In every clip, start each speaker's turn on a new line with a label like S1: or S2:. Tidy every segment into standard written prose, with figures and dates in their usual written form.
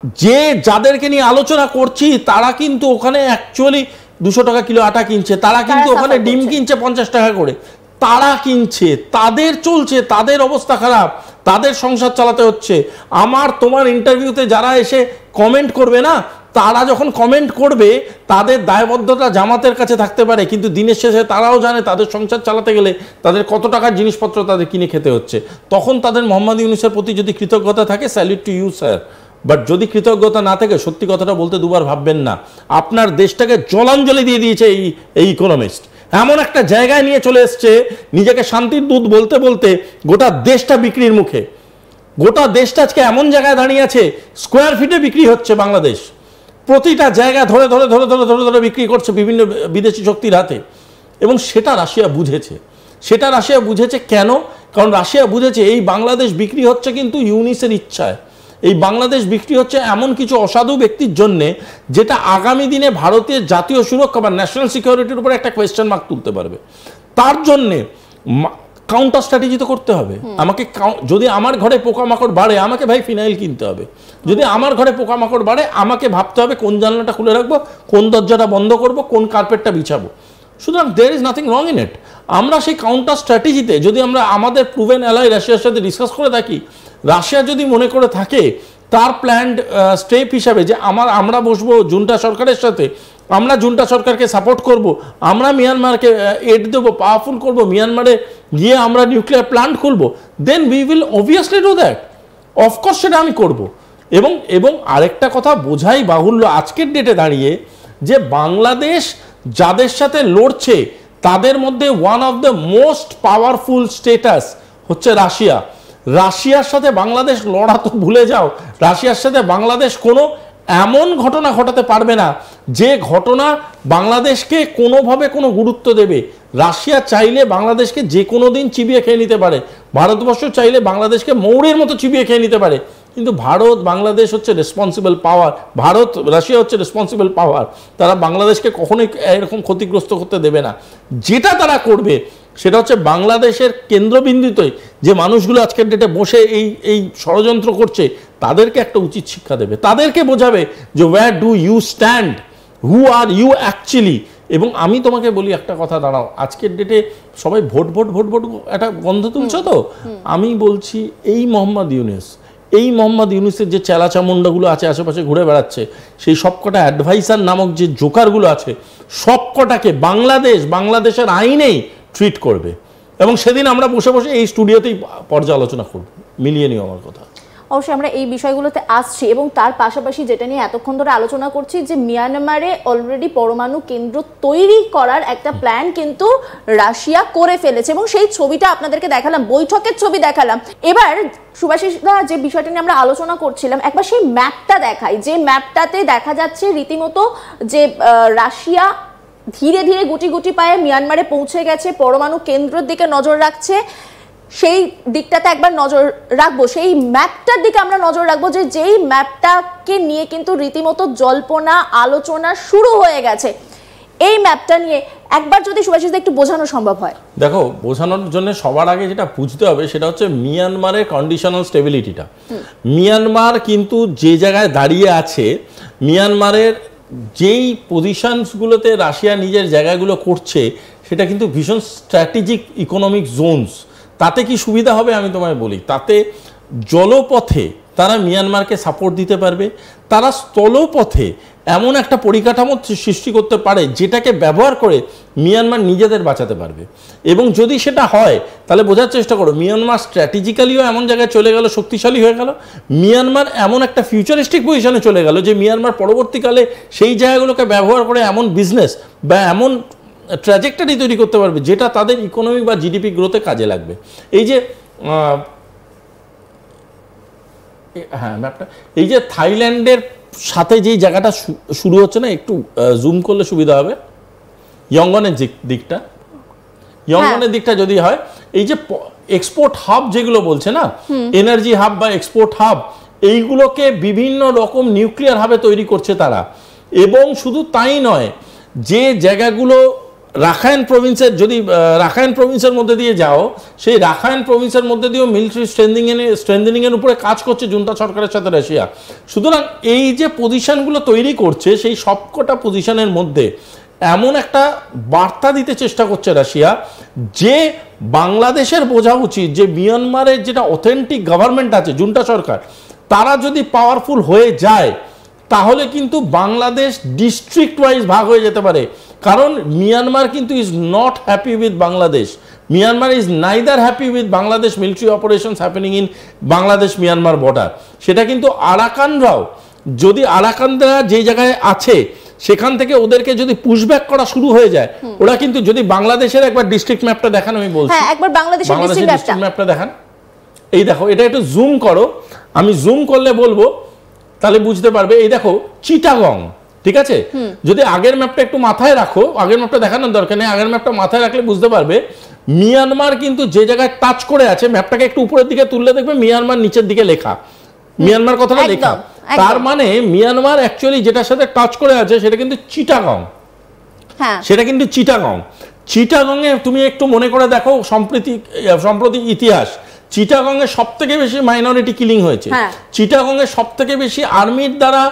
S1: যে যাদেরকে নিয়ে আলোচনা করছি তারা কিন্তু ওখানে অ্যাকচুয়ালি 200 টাকা কিলো আটা কিনছে, তারা কিন্তু ওখানে ডিম কিনছে 50 টাকা করে, তারা কিনছে, তাদের চলছে, তাদের অবস্থা খারাপ, তাদের সংসার চালাতে হচ্ছে। আমার তোমার ইন্টারভিউতে যারা এসে কমেন্ট করবে না, তারা যখন কমেন্ট করবে তাদের দায়বদ্ধতা জামাতের কাছে থাকতে পারে, কিন্তু দিনের শেষে তারাও জানে তাদের সংসার চালাতে গেলে তাদের কত টাকার জিনিসপত্র তাদের কিনে খেতে হচ্ছে। তখন তাদের মোহাম্মদ ইউনূসের প্রতি যদি কৃতজ্ঞতা থাকে, salute to you sir. But যদি কৃতজ্ঞতা না থাকে, সত্যি কথাটা বলতে দুবার ভাববেন না। আপনার দেশটাকে জলাঞ্জলি দিয়ে দিয়েছে এই ইকোনমিস্ট, এমন একটা জায়গায় নিয়ে চলে এসছে, নিজেকে শান্তির দূত বলতে বলতে গোটা দেশটা বিক্রির মুখে। গোটা দেশটা আজকে এমন জায়গায় দাঁড়িয়ে আছে, স্কোয়ার ফিটে বিক্রি হচ্ছে বাংলাদেশ, প্রতিটা জায়গা ধরে ধরে ধরে ধরে ধরে ধরে বিক্রি করছে বিভিন্ন বিদেশি শক্তির হাতে। এবং সেটা রাশিয়া বুঝেছে, সেটা রাশিয়া বুঝেছে। কেন? কারণ রাশিয়া বুঝেছে এই বাংলাদেশ বিক্রি হচ্ছে কিন্তু ইউনিসের ইচ্ছায়, এই বাংলাদেশ বিক্রি হচ্ছে এমন কিছু অসাধু ব্যক্তির জন্যে, যেটা আগামী দিনে ভারতের জাতীয় সুরক্ষা বা ন্যাশনাল সিকিউরিটির উপরে একটা কোয়েশ্চেন মার্ক তুলতে পারবে। তার জন্যে কাউন্টার স্ট্র্যাটেজি তো করতে হবে আমাকে। যদি আমার ঘরে পোকামাকড় বাড়ে, আমাকে ভাই ফিনাইল কিনতে হবে। যদি আমার ঘরে পোকামাকড় বাড়ে, আমাকে ভাবতে হবে কোন জানলাটা খুলে রাখবো, কোন দরজাটা বন্ধ করব, কোন কার্পেটটা বিছাবো। সুতরাং there is nothing wrong in it. আমরা সেই কাউন্টার স্ট্র্যাটেজিতে যদি আমরা আমাদের প্রুভেন অ্যালাই রাশিয়ার সাথে ডিসকাস করে থাকি, রাশিয়া যদি মনে করে থাকে তার প্ল্যান্ড স্টেপ হিসাবে যে আমরা বসবো জুন্টা সরকারের সাথে, আমরা জুন্টা সরকারকে সাপোর্ট করব, আমরা মিয়ানমারকে এড দেবো, পাওয়ারফুল করব, মিয়ানমারে গিয়ে আমরা নিউক্লিয়ার প্ল্যান্ট খুলবো, then we will obviously do that. Of course সেটা আমি করব। এবং আরেকটা কথা বোঝাই বাহুল্য আজকের ডেটে দাঁড়িয়ে, যে বাংলাদেশ যাদের সাথে লড়ছে তাদের মধ্যে one of the most powerful status হচ্ছে রাশিয়া। রাশিয়ার সাথে বাংলাদেশ লড়া তো ভুলে যাও, রাশিয়ার সাথে বাংলাদেশ কোনো এমন ঘটনা ঘটাতে পারবে না যে ঘটনা বাংলাদেশকে কোনোভাবে কোনো গুরুত্ব দেবে। রাশিয়া চাইলে বাংলাদেশকে যে কোনো দিন চিবিয়ে খেয়ে নিতে পারে, ভারতবর্ষ চাইলে বাংলাদেশকে মৌরের মতো চিবিয়ে খেয়ে নিতে পারে, কিন্তু ভারত বাংলাদেশ হচ্ছে রেসপন্সিবল পাওয়ার, রাশিয়া হচ্ছে রেসপন্সিবল পাওয়ার। তারা বাংলাদেশকে কখনোই এরকম ক্ষতিগ্রস্ত করতে দেবে না। যেটা তারা করবে সেটা হচ্ছে বাংলাদেশের কেন্দ্রবিন্দুতে যে মানুষগুলো আজকের ডেটে বসে এই ষড়যন্ত্র করছে, তাদেরকে একটা উচিত শিক্ষা দেবে, তাদেরকে বোঝাবে যে where do you stand, who are you actually. এবং আমি তোমাকে বলি একটা কথা, দাঁড়াও, আজকের ডেটে সবাই ভোট ভোট ভোট ভোট একটা গন্ধ তুলছো তো, আমি বলছি এই মোহাম্মদ ইউনূসের যে চেলা চামুন্ডাগুলো আছে আশেপাশে ঘুরে বেড়াচ্ছে, সেই সবকটা অ্যাডভাইসার নামক যে জোকারগুলো আছে, সবকটাকে বাংলাদেশের আইনেই ট্রিট করবে। এবং সেদিন আমরা বসে বসে এই স্টুডিওতেই পর্যালোচনা করব। মিলিয়ে নিও আমার কথা।
S2: অবশ্যই আমরা এই বিষয়গুলোতে আসছি, এবং তার পাশাপাশি যেটা নিয়ে এতক্ষণ ধরে আলোচনা করছি, যে মিয়ানমারে অলরেডি পরমাণু কেন্দ্র তৈরি করার একটা প্ল্যান কিন্তু রাশিয়া করে ফেলেছে, এবং সেই ছবিটা আপনাদেরকে দেখালাম, বৈঠকের ছবি দেখালাম। এবার সুভাষিসদা, যে বিষয়টা নিয়ে আমরা আলোচনা করছিলাম, একবার সেই ম্যাপটা দেখাই, যে ম্যাপটাতে দেখা যাচ্ছে রীতিমতো যে রাশিয়া ধীরে ধীরে গুটি গুটি পায়ে মিয়ানমারে পৌঁছে গেছে, পরমাণু কেন্দ্রের দিকে নজর রাখছে। সেই দিকটাতে একবার নজর রাখবো, সেই ম্যাপটার দিকে আমরা নজর রাখবো, যে যেই ম্যাপটাকে নিয়ে কিন্তু রীতিমতো জল্পনা আলোচনা শুরু হয়ে গেছে। এই ম্যাপটা নিয়ে একবার যদি সুভাষিসদা একটু বোঝানো সম্ভব হয়।
S1: দেখো, বোঝানোর জন্য সবার আগে যেটা বুঝতে হবে সেটা হচ্ছে মিয়ানমারের কন্ডিশনাল স্টেবিলিটিটা। মিয়ানমার কিন্তু যে জায়গায় দাঁড়িয়ে আছে, মিয়ানমারের যেই পজিশনসগুলোতে রাশিয়া নিজের জায়গাগুলো করছে, সেটা কিন্তু ভীষণ স্ট্র্যাটেজিক ইকোনমিক জোনস। তাতে কি সুবিধা হবে আমি তোমায় বলি, তাতে জলপথে তারা মিয়ানমারকে সাপোর্ট দিতে পারবে, তারা স্থলপথে এমন একটা পরিকাঠামো সৃষ্টি করতে পারে যেটাকে ব্যবহার করে মিয়ানমার নিজেদের বাঁচাতে পারবে। এবং যদি সেটা হয়, তাহলে বোঝার চেষ্টা করো, মিয়ানমার স্ট্র্যাটেজিক্যালিও এমন জায়গায় চলে গেল, শক্তিশালী হয়ে গেল, মিয়ানমার এমন একটা ফিউচারিস্টিক পজিশনে চলে গেল যে মিয়ানমার পরবর্তীকালে সেই জায়গাগুলোকে ব্যবহার করে এমন বিজনেস বা এমন ট্র্যাজেক্টরি তৈরি করতে পারবে যেটা তাদের ইকোনমিক বা জিডিপি গ্রোথে কাজে লাগবে। এই যে ম্যাপটা, এই যে থাইল্যান্ডের সাথে যেই জায়গাটা শুরু হচ্ছে না, একটু জুম করলে সুবিধা হবে, ইয়ঙ্গনের দিকটা যদি হয়, এই যে এক্সপোর্ট হাব যেগুলো বলছে না, এনার্জি হাব বা এক্সপোর্ট হাব, এইগুলোকে বিভিন্ন রকম নিউক্লিয়ার হাবে তৈরি করছে তারা। এবং শুধু তাই নয়, যে জায়গাগুলো রাখাইন প্রভিন্সের যদি রাখাইন প্রভিন্সের মধ্যে দিয়ে যাও, সেই রাখাইন প্রভিন্সের মধ্যে দিয়েও মিলিটারি স্ট্রেন্থেনিংয়ের উপরে কাজ করছে জুন্টা সরকারের সাথে রাশিয়া। সুতরাং এই যে পজিশনগুলো তৈরি করছে, সেই সবকটা পজিশনের মধ্যে এমন একটা বার্তা দিতে চেষ্টা করছে রাশিয়া যে বাংলাদেশের বোঝা উচিত যে মিয়ানমারের যেটা অথেন্টিক গভর্নমেন্ট আছে জুন্টা সরকার, তারা যদি পাওয়ারফুল হয়ে যায় তাহলে কিন্তু বাংলাদেশ ডিস্ট্রিক্ট ওয়াইজ ভাগ হয়ে যেতে পারে। কারণ মিয়ানমার কিন্তু is not happy with Bangladesh. Myanmar is neither happy with Bangladesh military operations happening in Bangladesh Myanmar border. সেটা কিন্তু আরাকানরাও, যদি আরাকানরা যে জায়গায় আছে সেখান থেকে ওদেরকে যদি পুশব্যাক করা শুরু হয়ে যায়, ওরা কিন্তু যদি বাংলাদেশের একবার ডিস্ট্রিক্ট ম্যাপটা দেখান, আমি বলছি
S2: একবার বাংলাদেশের
S1: ডিস্ট্রিক্ট ম্যাপটা দেখান। এই দেখো, এটা একটু জুম করো, আমি জুম করলে বলবো তাহলে বুঝতে পারবে। এই দেখো চিটাগং, ঠিক আছে? যদি আগের ম্যাপটা একটু মাথায় রাখো, আগের ম্যাপটা দেখানোর দরকার নেই, আগের ম্যাপটা মাথায় রাখলে বুঝতে পারবে মিয়ানমার কিন্তু যে জায়গায় টাচ করে আছে, ম্যাপটাকে একটু উপরের দিকে তুললে দেখবে মিয়ানমার নিচের দিকে লেখা, মিয়ানমার কথাটা লেখা। তার মানে মিয়ানমার অ্যাকচুয়ালি যেটার সাথে টাচ করে আছে সেটা কিন্তু চিটাগং। সেটা কিন্তু চিটাগং। চিটাগং এ তুমি একটু মনে করে দেখো সম্প্রতি ইতিহাস, চিটাগং এ সব থেকে বেশি মাইনরিটি কিলিং হয়েছে, চিটাগং এ সব থেকে বেশি আর্মির দ্বারা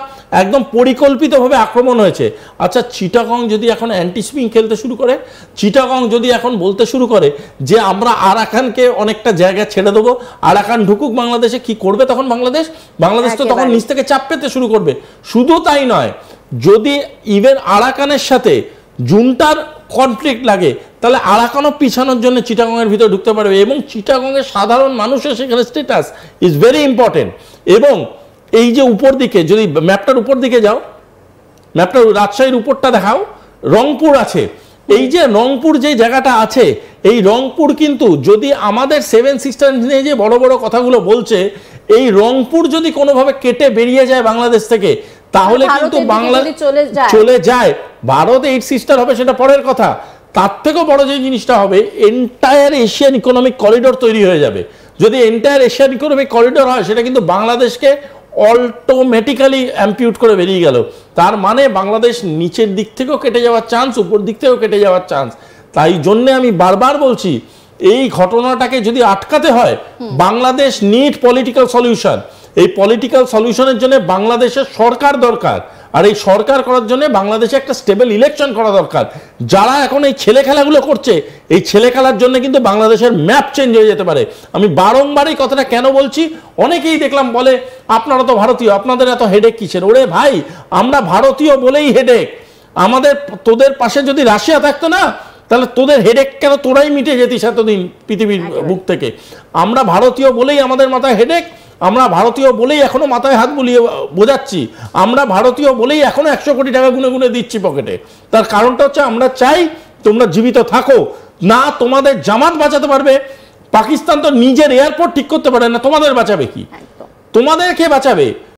S1: একদম পরিকল্পিতভাবে আক্রমণ হয়েছে। আচ্ছা, চিটাগং যদি এখন অ্যান্টি স্পিং খেলতে শুরু করে, চিটাগং যদি এখন বলতে শুরু করে যে আমরা আরাকানকে অনেকটা জায়গা ছেড়ে দেবো, আরাকান ঢুকুক বাংলাদেশে, কি করবে তখন বাংলাদেশ? বাংলাদেশ তো তখন নিচ থেকে চাপ পেতে শুরু করবে। শুধু তাই নয়, যদি ইভেন আরাকানের সাথে জুন্টার কনফ্লিক্ট লাগে তাহলে আরাকানও পিছানোর জন্য চিটাগংয়ের ভিতরে ঢুকতে পারবে। এবং চিটাগংয়ের সাধারণ মানুষের সেখানে স্ট্যাটাস ইজ ভেরি ইম্পর্টেন্ট। এবং এই যে উপর দিকে, যদি ম্যাপটার উপর দিকে যাও, ম্যাপটা রাজশাহীর উপরটা দেখাও, রংপুর আছে। এই যে রংপুর যে জায়গাটা আছে, এই রংপুর কিন্তু যদি আমাদের 7 সিস্টার্স নিয়ে যে বড় বড় কথাগুলো বলছে, এই রংপুর যদি কোনোভাবে কেটে বেরিয়ে যায় বাংলাদেশ থেকে, তাহলে কিন্তু বাংলাদেশ চলে যায়, ভারত 8 সিস্টার হবে সেটা পরের কথা। তার থেকেও বড় যে জিনিসটা হবে, এন্টায়ার এশিয়ান ইকোনমিক করিডোর তৈরি হয়ে যাবে। যদি এন্টায়ার এশিয়ান ইকোনমিক করিডোর হয়, সেটা কিন্তু বাংলাদেশকে অটোমেটিক্যালি অ্যাম্পিউট করে বেরিয়ে গেল। তার মানে বাংলাদেশ নিচের দিক থেকেও কেটে যাওয়ার চান্স, উপর দিক থেকেও কেটে যাওয়ার চান্স। তাই জন্যে আমি বারবার বলছি, এই ঘটনাটাকে যদি আটকাতে হয়, বাংলাদেশ নিড পলিটিক্যাল সলিউশন। এই পলিটিক্যাল সলিউশনের জন্য বাংলাদেশের সরকার দরকার, আর এই সরকার করার জন্য বাংলাদেশে একটা স্টেবল ইলেকশন করা দরকার। যারা এখন এই ছেলে খেলাগুলো করছে, এই ছেলে খেলার জন্য কিন্তু বাংলাদেশের ম্যাপ চেঞ্জ হয়ে যেতে পারে। আমি বারংবার এই কথাটা কেন বলছি, অনেকেই দেখলাম বলে আপনারা তো ভারতীয়, আপনাদের এত হেডেক কিসের? ওরে ভাই, আমরা ভারতীয় বলেই হেডেক। তোদের পাশে যদি রাশিয়া থাকতো না, তাহলে তোদের হেডেক কেন? তোরাই মিটে যেতিস এতদিন পৃথিবীর বুক থেকে। আমরা ভারতীয় বলেই আমাদের মাথায় হেডেক, আমরা ভারতীয় বলেই এখনো মাথায় হাত বুলিয়ে বোঝাচ্ছি, আমরা ভারতীয় বলেই এখনো 100 কোটি টাকা গুনে গুনে দিচ্ছি পকেটে। তার কারণটা হচ্ছে আমরা চাই তোমরা জীবিত থাকো। না তোমাদের জামাত বাঁচাতে পারবে, পাকিস্তান তো নিজের এয়ারপোর্ট ঠিক করতে পারে না, তোমাদের বাঁচাবে কি? তোমাদের কে বাঁচাবে?